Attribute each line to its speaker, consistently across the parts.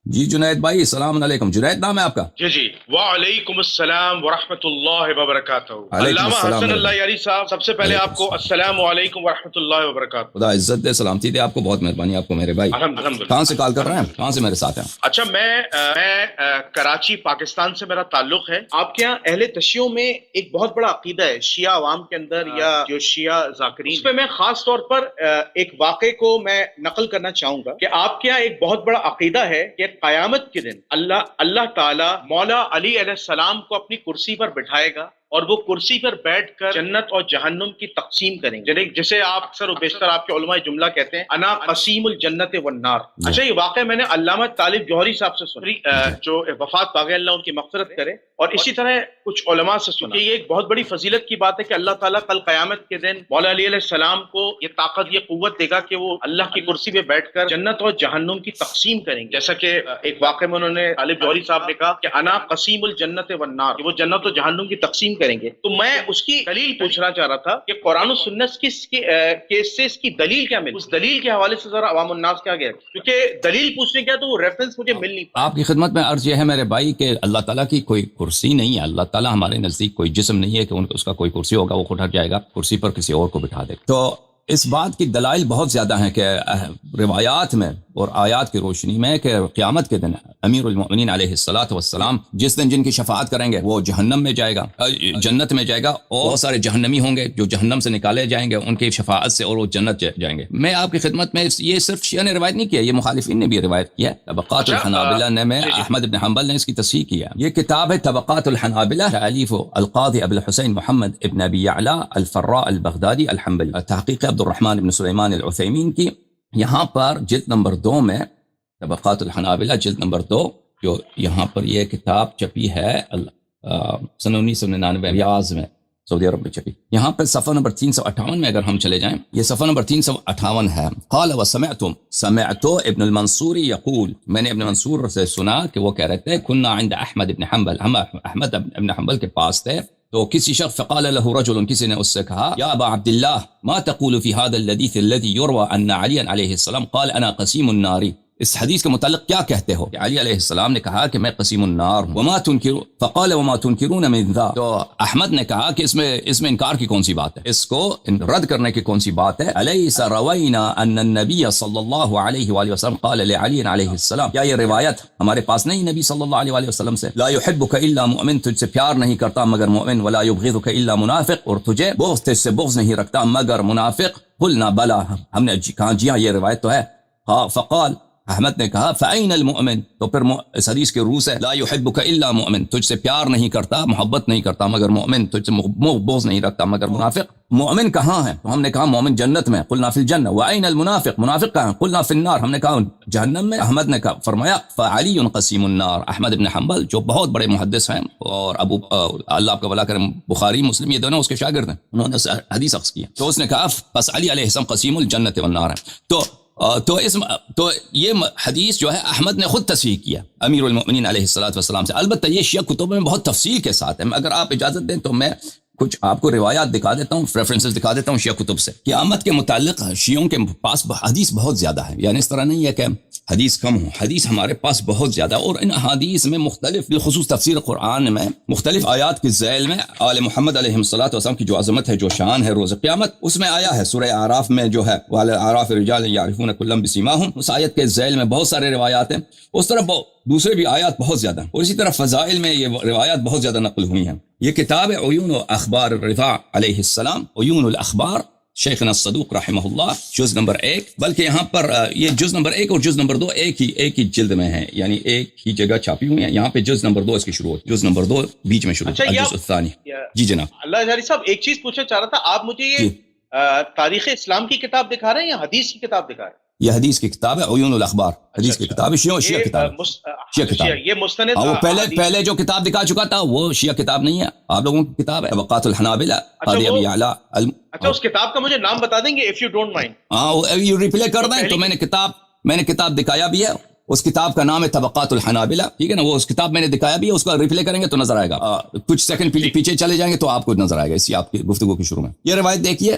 Speaker 1: جی جنید بھائی السلام علیکم. جنید نام ہے آپ کا؟
Speaker 2: جی وعلیکم السلام ورحمۃ اللہ وبرکاتہ.
Speaker 1: علیکم
Speaker 2: علامہ
Speaker 1: السلام
Speaker 2: حسن
Speaker 1: میرے
Speaker 2: اللہ
Speaker 1: بھائی.
Speaker 2: یاری صاحب، سب سے پہلے
Speaker 1: علیکم
Speaker 2: آپ کو السلام علیکم ورحمۃ اللہ وبرکاتہ.
Speaker 1: خدا عزت دے، سلامتی دے آپ کو. بہت مہربانی آپ کو میرے بھائی.
Speaker 2: الحمدللہ.
Speaker 1: کہاں سے کال کر رہے ہیں؟ کہاں سے میرے ساتھ ہیں؟
Speaker 2: اچھا، میں کراچی پاکستان سے میرا تعلق ہے. آپ کے یہاں اہل تشیع میں ایک بہت بڑا عقیدہ ہے شیعہ عوام کے اندر، یا جو شیعہ ذاکرین، اس پہ میں خاص طور پر ایک واقعے کو میں نقل کرنا چاہوں گا کہ آپ کے یہاں ایک بہت بڑا عقیدہ ہے کہ قیامت کے دن اللہ تعالی مولا علی علیہ السلام کو اپنی کرسی پر بٹھائے گا اور وہ کرسی پر بیٹھ کر جنت اور جہنم کی تقسیم کریں گے، جسے آپ اکثر و بیشتر آپ کے علماء جملہ کہتے ہیں انا قسیم الجنت والنار. اچھا، یہ واقعہ میں نے علامہ طالب جوہری صاحب سے سنی، جو وفات پا گئے، اللہ ان کی مغفرت کرے، اور اسی طرح کچھ علماء سے سنا کہ یہ ایک بہت بڑی فضیلت کی بات ہے کہ اللہ تعالیٰ کل قیامت کے دن مولا علی علیہ السلام کو یہ طاقت، یہ قوت دے گا کہ وہ اللہ کی کرسی پہ بیٹھ کر جنت اور جہنم کی تقسیم کریں گے. جیسا کہ ایک واقعے میں انہوں نے طالب جوہری صاحب نے کہا کہ انا قسیم الجنت والنار، کہ وہ جنت و جہنم کی تقسیم کریں گے. تو میں اس کی دلیل پوچھنا چاہ رہا تھا کہ قرآن و سنت سے اس کی دلیل کیا ملی، اس دلیل کے حوالے سے ذرا عوام الناس کیا گیا، کیونکہ دلیل پوچھنے کیا تو وہ ریفرنس مجھے مل نہیں پا.
Speaker 1: آپ کی خدمت میں عرض یہ ہے میرے بھائی کہ اللہ تعالیٰ کی کوئی کرسی نہیں ہے. اللہ تعالیٰ ہمارے نزدیک کوئی جسم نہیں ہے کہ اس کا کوئی کرسی ہوگا وہ خود ہٹ جائے گا کرسی پر کسی اور کو بٹھا دے. تو اس بات کی دلائل بہت زیادہ ہیں کہ روایات میں اور آیات کی روشنی میں کہ قیامت کے دن امیر المؤمنین علیہ الصلوۃ والسلام جس دن جن کی شفاعت کریں گے وہ جہنم میں جائے گا، جنت میں جائے گا، اور بہت سارے جہنمی ہوں گے جو جہنم سے نکالے جائیں گے ان کی شفاعت سے اور وہ جنت جائیں گے. میں آپ کی خدمت میں یہ صرف شیعہ نے روایت نہیں کیا، یہ مخالفین نے بھی روایت کیا. طبقات الحنابلہ نے میں احمد بن حنبل نے اس کی تصحیح کیا. یہ کتاب ہے طبقات الحنابلہ، تالیف القاضی ابو الحسین محمد ابن ابی یعلا الفراء البغدادی الحنبلی، تحقیق عبد الرحمن بن سلیمان العثیمین کی. یہاں پر جلد نمبر 2 میں طبقات الحنابلہ جلد نمبر 2، جو یہاں پر یہ کتاب چھپی ہے سن 1999 ریاض میں سعودی عرب میں چھپی. یہاں پر صفحہ نمبر 358 میں اگر ہم چلے جائیں، یہ صفحہ نمبر 358 ہے. قال سمعت ابن المنصور یقول، میں نے ابن منصور سے سنا کہ وہ کہہ رہے تھے كنا عند احمد بن حنبل، ہم احمد بن حنبل کے پاس تھے. تو کسی شخص فقال له رجل، کسی نے اس سے کہا یا ابا عبد الله ما تقول في هذا الحديث الذي يروى ان علي عليه السلام قال انا قسيم النار، اس حدیث کے متعلق کیا کہتے ہو کہ علی علیہ السلام نے کہا کہ میں قسیم النار ہوں. وما تنکرون، فقال وما تنکرون من ذا، تو احمد نے کہا کہ اس میں انکار کی کون سی بات ہے، اس کو رد کرنے کی کون سی بات ہے. الیس روینا ان النبی صلی اللہ علیہ وآلہ وسلم قال لعلی علیہ السلام، کیا یہ روایت ہمارے پاس نہیں نبی صلی اللہ علیہ وآلہ وسلم سے، لا يحبک الا مؤمن، تجھ سے پیار نہیں کرتا مگر مومن، ولا يبغضک الا منافق، اور تجھے بغض تجھ سے بغض نہیں رکھتا مگر منافق. قلنا بلا، ہم نے کہا جی ہاں یہ روایت تو ہے. فقال، احمد نے کہا فَأَيْنَ الْمُؤْمِنُ، تو پھر اس حدیث کے روح سے لا يحبك الا مؤمن، تجھ سے پیار نہیں کرتا، محبت نہیں کرتا مگر مومن، تجھ سے بغض نہیں رکھتا مگر منافق. مومن کہاں ہے؟ تو ہم نے کہا مومن جنت میں. قلنا فی الجنہ. وَأَيْنَ الْمُنَافِقُ، منافق کہاں؟ قلنا فی النار، ہم نے کہا جہنم میں. احمد نے کہا فرمایا فعلی قسیم النار. احمد بن حنبل جو بہت بڑے محدث ہیں اور اللہ آپ کا بھلا کرے بخاری مسلم یہ دونوں اس کے شاگرد ہیں، انہوں نے حدیث اخذ کیا. تو اس نے کہا بس علی علیہ السلام قسیم الجنت والنار ہے. تو یہ حدیث جو ہے احمد نے خود تصحیح کیا امیر المؤمنین علیہ السلام سے. البتہ یہ شیعہ کتب میں بہت تفصیل کے ساتھ ہے. اگر آپ اجازت دیں تو میں کچھ آپ کو روایات دکھا دیتا ہوں، ریفرنسز دکھا دیتا ہوں شیعہ کتب سے. قیامت کے متعلق شیعوں کے پاس حدیث بہت زیادہ ہے، یعنی اس طرح نہیں ہے کہ حدیث کم ہو، حدیث ہمارے پاس بہت زیادہ. اور ان حدیث میں مختلف، بالخصوص تفسیر قرآن میں مختلف آیات کی ذیل میں آل محمد علیہ السلام کی جو عظمت ہے، جو شان ہے روز قیامت، اس میں آیا ہے. سورہ اعراف میں جو ہے وعلی الاعراف رجال یعرفون کلا بسیماہم، اس آیت کے ذیل میں بہت سارے روایات ہیں. اس طرح دوسرے بھی آیات بہت زیادہ ہیں، اور اسی طرح فضائل میں یہ روایات بہت زیادہ نقل ہوئی ہیں. یہ کتاب ہے عیون و اخبار الرفاع علیہ السلام، عیون الاخبار، شیخنا الصدوق رحمہ اللہ، جز نمبر 1. بلکہ یہاں پر یہ جز نمبر 1 اور جز نمبر 2 ایک ہی جلد میں ہیں، یعنی ایک ہی جگہ چھاپی ہوئی ہیں. یہاں پہ جز نمبر 2 اس کی شروع ہوتی، جز نمبر 2 بیچ میں شروع ہوتی. الجزء الثانی. جی جناب.
Speaker 2: اللہ جاری صاحب ایک چیز پوچھنا چاہ رہا تھا، آپ مجھے یہ تاریخ اسلام کی کتاب دکھا رہے ہیں یا حدیث کی کتاب دکھا رہے ہیں؟
Speaker 1: یہ حدیث کی کتاب ہے عیون الاخبار، حدیث کی کتاب ہے، شیعہ کتاب، شیعہ کتاب.
Speaker 2: یہ مستند
Speaker 1: وہ پہلے جو کتاب دکھا چکا تھا وہ شیعہ کتاب نہیں ہے، آپ لوگوں کی کتاب ہے طبقات الحنابلہ قاضی ابی یعلا.
Speaker 2: اچھا، اس کتاب کا مجھے نام بتا دیں گے اف یو ڈونٹ مائنڈ؟
Speaker 1: ہاں یہ ریپلے کر دیں تو میں نے کتاب دکھایا بھی ہے. اس کتاب کا نام ہے طبقات الحنابلہ، ٹھیک ہے نا. وہ اس کتاب میں نے دکھایا بھی ہے، اس کا ریپلے کریں گے تو نظر آئے گا. کچھ سیکنڈ پیچھے چلے جائیں گے تو آپ کو نظر آئے گا اسی آپ کی گفتگو کے شروع میں. یہ روایت دیکھیے،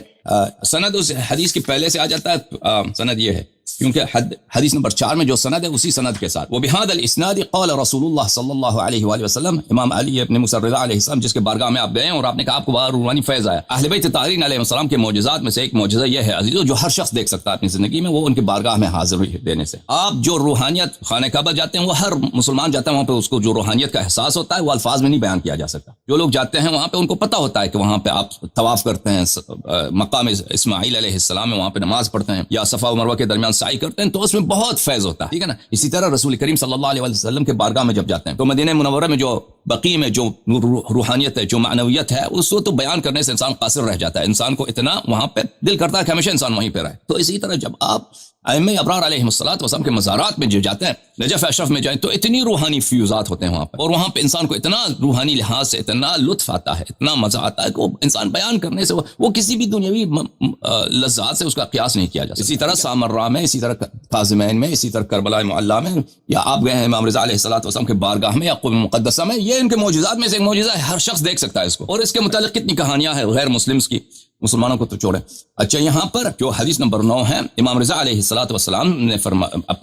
Speaker 1: سند اس حدیث کی پہلے سے آ جاتا ہے. سند یہ ہے کیونکہ حدیث نمبر 4 میں جو سند ہے اسی سند کے ساتھ، وہ بہذا الاسناد قال رسول اللہ صلی اللہ علیہ وآلہ وسلم، امام علی ابن موسیٰ الرضا علیہ السلام جس کے بارگاہ میں آپ گئے اور آپ نے کہا آپ کو بڑا روحانی فیض آیا۔ اہل بیت طاہرین علیہ السلام کے معجزات میں سے ایک معجزہ یہ ہے عزیزو، جو ہر شخص دیکھ سکتا ہے اپنی زندگی میں، وہ ان کی بارگاہ میں حاضر دینے سے۔ آپ جو روحانیت خانہ کعبہ جاتے ہیں، وہ ہر مسلمان جاتا ہے وہاں پہ، اس کو جو روحانیت کا احساس ہوتا ہے وہ الفاظ میں نہیں بیان کیا جا سکتا۔ جو لوگ جاتے ہیں وہاں پہ ان کو پتہ ہوتا ہے کہ وہاں پہ آپ طواف کرتے ہیں، مقام اسماعیل علیہ السلام میں وہاں پہ نماز پڑھتے ہیں یا صفا و مروہ کے درمیان سعی کرتے ہیں، تو اس میں بہت فیض ہوتا ہے، ٹھیک ہے نا۔ اسی طرح رسول کریم صلی اللہ علیہ وسلم کے بارگاہ میں جب جاتے ہیں تو مدینہ منورہ میں جو بقیع میں جو روحانیت ہے، جو معنویت ہے، اس کو تو بیان کرنے سے انسان قاصر رہ جاتا ہے، انسان کو اتنا وہاں پہ دل کرتا ہے کہ ہمیشہ انسان وہیں پہ رہے۔ تو اسی طرح جب آپ ائمہ ابرار علیہ الصلوۃ کے مزارات میں جو جاتے ہیں، نجف اشرف میں جائیں تو اتنی روحانی فیوزات ہوتے ہیں وہاں پہ، اور وہاں پہ انسان کو اتنا روحانی لحاظ سے اتنا لطف آتا ہے، اتنا مزہ آتا ہے کہ وہ انسان بیان کرنے سے وہ کسی بھی دنیاوی لذات سے اس کا قیاس نہیں کیا جا سکتا۔ اسی طرح سامرہ میں، اسی طرح کاظمین میں، اسی طرح کربلا معلیٰ میں، یا آپ گئے ہیں امام رضا علیہ السلام کے بارگاہ میں یا قبہ مقدسہ میں، یہ ان کے معجزات میں سے ایک معجزہ ہے، ہر شخص دیکھ سکتا ہے اس کو، اور اس کے متعلق کتنی کہانیاں ہیں غیر مسلمز کی، مسلمانوں کو تو چھوڑیں۔ اچھا، یہاں پر جو حدیث نمبر 9 ہے، امام رضا علیہ السلام نے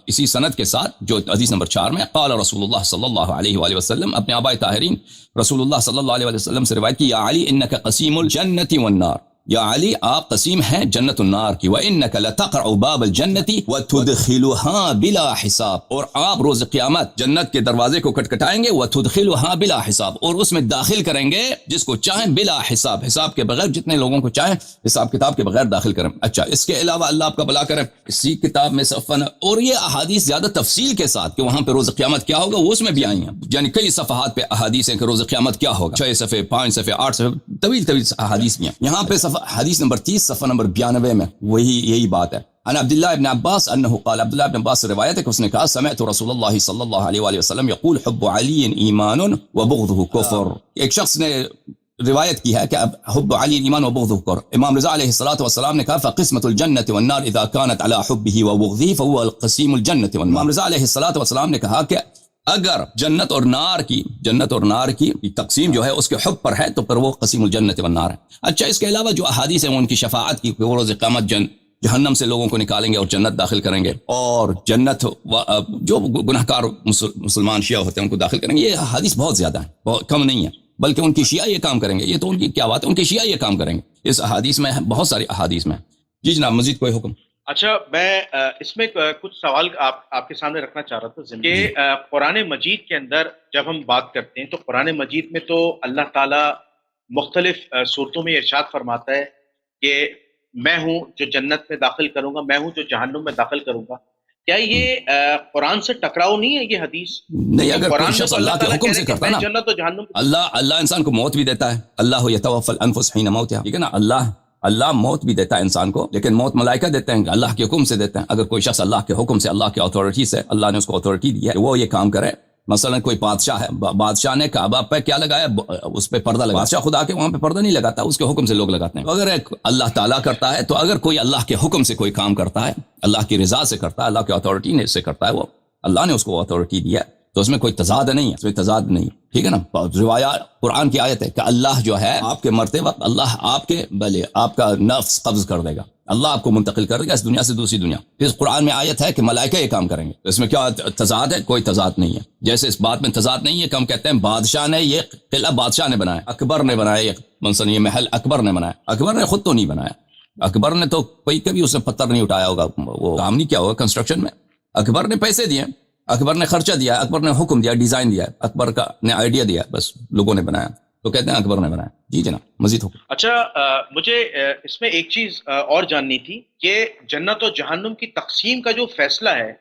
Speaker 1: اسی سند کے ساتھ جو حدیث نمبر 4 میں قال رسول اللہ صلی اللہ علیہ وآلہ وسلم، اپنے آباء طاہرین رسول اللہ صلی اللہ علیہ وسلم سے روایت کی، یا علی انک قسیم الجنۃ والنار، یا علی آپ قسیم ہیں جنت النار کی، وَإِنَّكَ لَتَقْرَعُ بَابَ الْجَنَّةِ وَتُدْخِلُهَا بِلَا حِسَاب، اور آپ روز قیامت جنت کے دروازے کو کھٹکھٹائیں گے، وَتُدْخِلُهَا بِلَا حِسَاب، اور اس میں داخل کریں گے جس کو چاہیں بلا حساب، حساب کے بغیر، جتنے لوگوں کو چاہیں حساب کتاب کے بغیر داخل کریں۔ اچھا، اس کے علاوہ اللہ آپ کا بھلا کرے، اسی کتاب میں اور یہ احادیث زیادہ تفصیل کے ساتھ کہ وہاں پہ روز قیامت کیا ہوگا وہ اس میں بھی آئی ہیں، یعنی کئی صفحات پہ احادیث ہیں کہ روز قیامت کیا ہوگا، 6 صفحے، 5 صفحے، 8 صفحے، طویل احادیث بھی ہیں۔ یہاں پہ حدیث نمبر 30 صفحہ نمبر 92 میں یہی بات ہے۔ عن عبداللہ ابن عباس انه قال، عبداللہ ابن عباس سے روایت ہے کہ اس نے کہا، سمعت رسول اللہ صلی اللہ علیہ وآلہ وسلم یقول حب علی ایمان وبغضه کفر۔ ایک شخص نے روایت کی ہے کہ حب علی ایمان وبغضه کفر۔ امام رضا علیہ السلام نے کہا، فقسمۃ الجنۃ والنار اذا كانت على حبه وبغضه فهو القسيم الجنۃ والنار۔ امام رضا علیہ السلام نے کہا کہ اگر جنت اور نار کی تقسیم جو ہے اس کے حب پر ہے تو پھر وہ قسیم الجنت والنار ہے۔ اچھا، اس کے علاوہ جو احادیث ہیں ان کی شفاعت کی، وہ روز قیامت جہنم سے لوگوں کو نکالیں گے اور جنت داخل کریں گے، اور جنت جو گناہگار مسلمان شیعہ ہوتے ہیں ان کو داخل کریں گے، یہ احادیث بہت زیادہ ہیں، بہت کم نہیں ہے، بلکہ ان کی شیعہ یہ کام کریں گے، یہ تو ان کی کیا بات ہے، ان کی شیعہ یہ کام کریں گے، اس احادیث میں بہت ساری احادیث میں۔ جی جناب، مزید کوئی حکم؟
Speaker 2: اچھا، میں اس میں کچھ سوال آپ کے سامنے رکھنا چاہ رہا تھا کہ قرآن مجید کے اندر جب ہم بات کرتے ہیں تو قرآن مجید میں تو اللہ تعالیٰ مختلف صورتوں میں ارشاد فرماتا ہے کہ میں ہوں جو جنت میں داخل کروں گا، میں ہوں جو جہنم میں داخل کروں گا۔ کیا یہ قرآن سے ٹکراؤ نہیں ہے یہ حدیث؟
Speaker 1: نہیں، اگر کوئی شخص اللہ کے حکم سے کرتا ہے نا،
Speaker 2: جنت و جہنم،
Speaker 1: اللہ انسان کو موت بھی دیتا ہے، اللہ یتوفی الانفس حین موتها، ٹھیک ہے نا، اللہ موت بھی دیتا ہے انسان کو، لیکن موت ملائکہ دیتے ہیں، اللہ کے حکم سے دیتے ہیں۔ اگر کوئی شخص اللہ کے حکم سے، اللہ کے اتھارٹی سے، اللہ نے اس کو اتھارٹی دی ہے وہ یہ کام کرے، مثلا کوئی بادشاہ ہے، بادشاہ نے کعبہ پہ کیا لگایا، اس پہ پردہ لگا، بادشاہ خدا کے وہاں پہ پردہ نہیں لگاتا، اس کے حکم سے لوگ لگاتے ہیں۔ اگر اللہ تعالیٰ کرتا ہے، تو اگر کوئی اللہ کے حکم سے کوئی کام کرتا ہے، اللہ کی رضا سے کرتا ہے، اللہ کے اتھارٹی سے کرتا ہے، وہ اللہ نے اس کو اتھارٹی دی ہے، تو اس میں کوئی تضاد نہیں ہے، اس میں تضاد نہیں، ٹھیک ہے نا۔ روایات قرآن کی آیت ہے کہ اللہ جو ہے آپ کے مرتے وقت اللہ آپ کا نفس قبض کر دے گا، اللہ آپ کو منتقل کر دے گا اس دنیا سے دوسری دنیا۔ پھر قرآن میں آیت ہے کہ ملائکہ یہ کام کریں گے، تو اس میں کیا تضاد ہے؟ کوئی تضاد نہیں ہے۔ جیسے اس بات میں تضاد نہیں ہے کہ ہم کہتے ہیں بادشاہ نے یہ قلعہ بادشاہ نے بنایا، اکبر نے بنایا، مثلا یہ محل اکبر نے بنایا، اکبر نے خود تو نہیں بنایا، اکبر نے تو کبھی اس نے پتھر نہیں اٹھایا ہوگا، وہ کام نہیں کیا ہوگا کنسٹرکشن میں، اکبر نے پیسے دیے، اکبر نے خرچہ دیا، اکبر نے حکم دیا، ڈیزائن دیا، اکبر کا نے آئیڈیا دیا، بس لوگوں نے بنایا، تو کہتے ہیں اکبر نے بنایا۔ جی جناب، مزید حکم۔
Speaker 2: اچھا، مجھے اس میں ایک چیز اور جاننی تھی کہ جنت و جہنم کی تقسیم کا جو فیصلہ ہے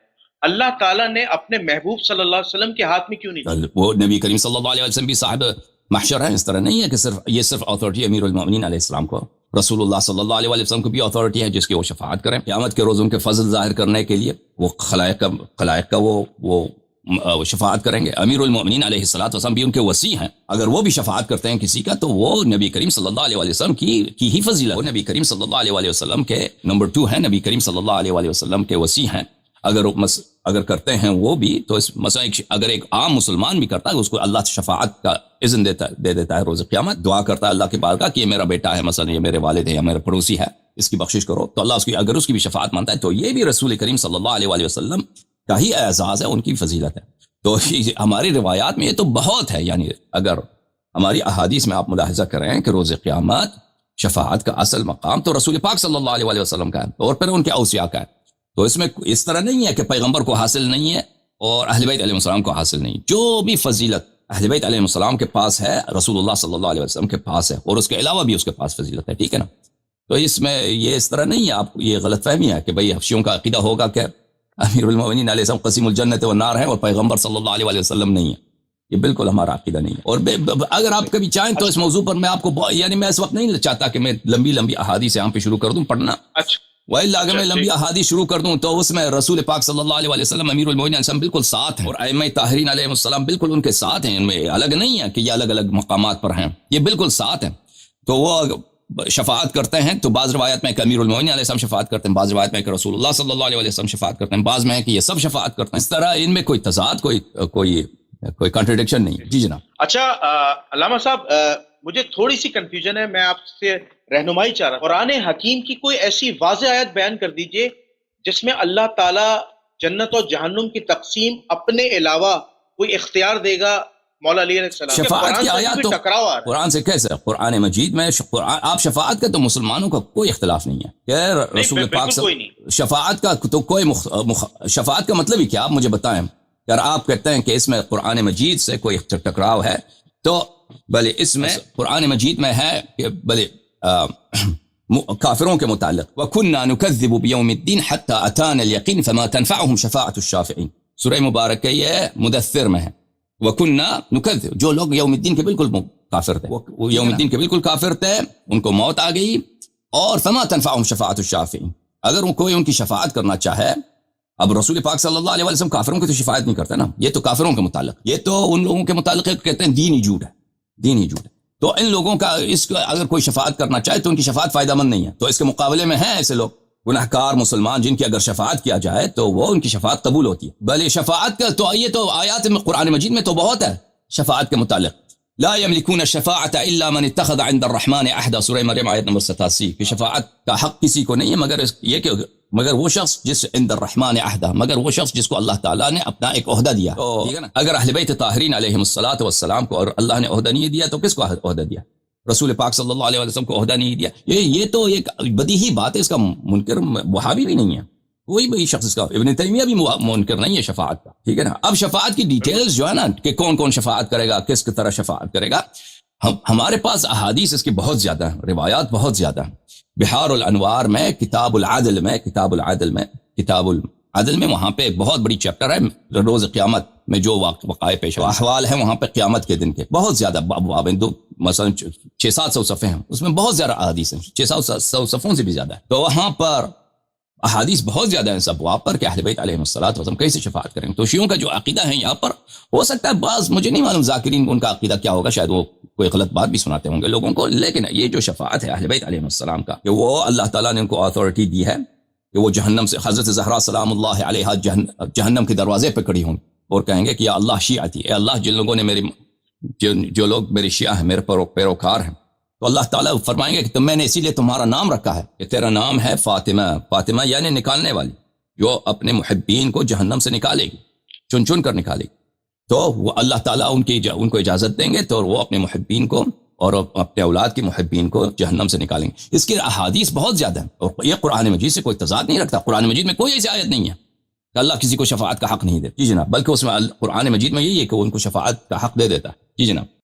Speaker 2: اللہ تعالیٰ نے اپنے محبوب صلی اللہ علیہ وسلم کے ہاتھ میں کیوں نہیں دیا؟
Speaker 1: وہ نبی کریم صلی اللہ علیہ وسلم بھی صاحب محشر ہے، اس طرح نہیں ہے کہ صرف اتھارٹی امیر المومنین علیہ السلام کو، رسول اللہ صلی اللہ علیہ وسلم کو بھی اتھارٹی ہے جس کی وہ شفاعت کریں قیامت کے روز، ان کے فضل ظاہر کرنے کے لیے وہ خلائق کا وہ شفاعت کریں گے۔ امیر المومنین علیہ السلام بھی ان کے وصی ہیں، اگر وہ بھی شفاعت کرتے ہیں کسی کا تو وہ نبی کریم صلی اللہ علیہ وسلم کی ہی فضیلت، وہ نبی کریم صلی اللہ علیہ وسلم کے نمبر 2 ہیں، نبی کریم صلی اللہ علیہ وسلم کے وصی ہیں۔ اگر کرتے ہیں وہ بھی، تو مثلا اگر ایک عام مسلمان بھی کرتا ہے اس کو اللہ شفاعت کا اذن دے دیتا ہے روز قیامت، دعا کرتا ہے اللہ کے بارگاہ کہ یہ میرا بیٹا ہے، مثلا یہ میرے والد ہے یا میرا پڑوسی ہے، اس کی بخشش کرو، تو اللہ اس کی اگر اس کی بھی شفاعت مانتا ہے تو یہ بھی رسول کریم صلی اللہ علیہ وآلہ وسلم کا ہی اعزاز ہے، ان کی فضیلت ہے۔ تو ہماری روایات میں یہ تو بہت ہے، یعنی اگر ہماری احادیث میں آپ ملاحظہ کریں کہ روز قیامت شفاعت کا اصل مقام تو رسول پاک صلی اللہ علیہ وآلہ وسلم کا ہے اور پھر ان کے اوصیاء کا ہے۔ تو اس میں اس طرح نہیں ہے کہ پیغمبر کو حاصل نہیں ہے اور اہل بیت علیہ السلام کو حاصل نہیں، جو بھی فضیلت اہل بیت علیہ السلام کے پاس ہے رسول اللہ صلی اللہ علیہ وسلم کے پاس ہے، اور اس کے علاوہ بھی اس کے پاس فضیلت ہے، ٹھیک ہے نا۔ تو اس میں یہ اس طرح نہیں ہے، آپ یہ غلط فہمی ہے کہ بھئی حبشیوں کا عقیدہ ہوگا کہ امیر المومنین علیہ السلام قسیم الجنت والنار ہیں اور پیغمبر صلی اللہ علیہ وسلم نہیں ہے، یہ بالکل ہمارا عقیدہ نہیں ہے۔ اور اگر آپ کبھی چاہیں تو اس موضوع پر میں آپ کو یعنی میں اس وقت نہیں چاہتا کہ میں لمبی احادیث یہاں پہ شروع کر دوں پڑھنا، وَإِلَّا اگر میں لمبی احادیث شروع کر دوں تو اس میں رسول پاک صلی اللہ علیہ وسلم امیر المومنین علیہ السلام بالکل ساتھ ہیں، اور ائمہ طاہرین علیہ السلام بالکل ان کے ساتھ ہیں، ان میں الگ نہیں ہے کہ یہ الگ الگ مقامات پر ہیں، یہ بالکل ساتھ ہیں۔ تو وہ شفاعت کرتے ہیں تو بعض روایت میں کہ امیر المومنین علیہ السلام شفاعت کرتے ہیں، بعض روایت میں کہ رسول اللہ صلی اللہ علیہ وسلم شفاعت کرتے ہیں، بعض میں کہ یہ سب شفاعت کرتے ہیں۔ اس طرح ان میں کوئی تضاد کوئی کنٹرڈکشن نہیں ہے۔ جی جناب۔
Speaker 2: اچھا علامہ صاحب، مجھے تھوڑی سی کنفیوژن ہے، میں آپ سے رہنمائی چاہ رہا ہوں۔ قرآن حکیم کی کوئی ایسی واضح آیت بیان کر دیجئے جس میں اللہ تعالیٰ جنت اور جہنم کی تقسیم اپنے علاوہ کوئی اختیار دے گا مولا علیہ السلام؟
Speaker 1: شفاعت کی آیات تو قرآن سے کیسے؟ قرآن مجید میں آپ شفاعت کا تو مسلمانوں کا کوئی اختلاف نہیں ہے کہ رسول پاک شفاعت کا تو کوئی شفاعت کا مطلب ہی کیا آپ مجھے بتائیں۔ اگر آپ کہتے ہیں کہ اس میں قرآن مجید سے کوئی ٹکراؤ ہے تو بھلے اس میں قرآن مجید میں ہے کہ بھلے کافروں کے متعلق وَكُنَّا نُكَذِّبُ بِيَوْمِ الدِّينِ حَتَّى أَتَانَا الْيَقِينُ فَمَا تَنْفَعُهُمْ شَفَاعَةُ الشَّافِعِينَ۔ سورہ مبارک یہ مدثر میں ہے، وَكُنَّا نُكَذِّبُ، جو لوگ یوم الدین کے بالکل کافر تھے، وہ یوم الدین کے بالکل کافر تھے، ان کو موت آ گئی، اور فَمَا تَنْفَعُهُمْ شَفَاعَةُ الشَّافِعِينَ، اگر کوئی ان کی شفاعت کرنا چاہے۔ اب رسول پاک صلی اللہ علیہ وسلم کافروں کی تو شفاعت نہیں کرتے نا، یہ تو کافروں کے متعلق، یہ تو ان لوگوں کے متعلق کہتے ہیں دین ہی جھوٹ ہے، دین ہی جھوٹ ہے۔ تو ان لوگوں کا اس کو اگر کوئی شفاعت کرنا چاہے تو ان کی شفاعت فائدہ مند نہیں ہے۔ تو اس کے مقابلے میں ہیں ایسے لوگ گناہگار مسلمان جن کی اگر شفاعت کیا جائے تو وہ ان کی شفاعت قبول ہوتی ہے۔ بھلے شفاعت کا تو یہ تو آیات میں قرآن مجید میں تو بہت ہے شفاعت کے متعلق، لا يملكون الشفاعة الا من اتخذ عند الرحمن عهدا، سورہ مریم آیت نمبر 87، کہ شفاعت کا حق کسی کو نہیں ہے مگر وہ شخص جس عند الرحمن عہدہ، مگر وہ شخص جس کو اللہ تعالیٰ نے اپنا ایک عہدہ دیا۔ ٹھیک ہے نا؟ اگر اہل بیت طاہرین علیہم الصلاۃ والسلام کو اور اللہ نے عہدہ نہیں دیا تو کس کو عہدہ دیا؟ رسول پاک صلی اللہ علیہ وسلم کو عہدہ نہیں دیا۔ یہ تو ایک بدیہی بات ہے، اس کا منکر وہابی بھی نہیں ہے، کوئی بھی شخص اس کا، ابن تیمیہ بھی منکر نہیں ہے شفاعت کا، ٹھیک ہے نا۔ اب شفاعت کی ڈیٹیلز جو ہے نا کہ کون کون شفاعت کرے گا، کس طرح شفاعت کرے گا، ہمارے پاس احادیث اس کی بہت زیادہ ہیں، روایات بہت زیادہ ہیں۔ بحار الانوار میں کتاب العدل میں وہاں پہ ایک بہت بڑی چیپٹر ہے روز قیامت میں جو وقائع پیش احوال ہیں وہاں پہ قیامت کے دن کے، بہت زیادہ باب مثلا 600-700 صفحے ہیں، اس میں بہت زیادہ احادیث ہیں، 600 صفحوں سے بھی زیادہ ہے۔ تو وہاں پر احادیث بہت زیادہ ہیں سب وہاں پر کہ اہل بیت علیہ الصلوۃ والسلام کیسے شفاعت کریں گے۔ تو شیعوں کا جو عقیدہ ہے یہاں پر ہو سکتا ہے بعض، مجھے نہیں معلوم ذاکرین ان کا عقیدہ کیا ہوگا، شاید وہ کوئی غلط بات بھی سناتے ہوں گے لوگوں کو، لیکن یہ جو شفاعت ہے اہل بیت علیہ السلام کا کہ وہ اللہ تعالیٰ نے ان کو اتھارٹی دی ہے کہ وہ جہنم سے، حضرت زہرا سلام اللہ علیہا جہنم کے دروازے پہ کھڑی ہوں اور کہیں گے کہ یا اللہ شیعتی، اے اللہ جن لوگوں نے جو لوگ میرے شیعہ ہیں، میرے پیروکار ہیں، تو اللہ تعالیٰ فرمائیں گے کہ میں نے اسی لیے تمہارا نام رکھا ہے کہ تیرا نام ہے فاطمہ، فاطمہ یعنی نکالنے والی، جو اپنے محبین کو جہنم سے نکالے گی، چن چن کر نکالے گی۔ تو وہ اللہ تعالیٰ ان کو اجازت دیں گے تو وہ اپنے محبین کو اور اپنے اولاد کے محبین کو جہنم سے نکالیں گے۔ اس کی احادیث بہت زیادہ ہیں اور یہ قرآن مجید سے کوئی تضاد نہیں رکھتا۔ قرآن مجید میں کوئی ایسی آیت نہیں ہے کہ اللہ کسی کو شفاعت کا حق نہیں دے، جی جناب، بلکہ اس میں قرآن مجید میں یہی ہے کہ ان کو شفاعت کا حق دے دیتا ہے۔ جی جناب۔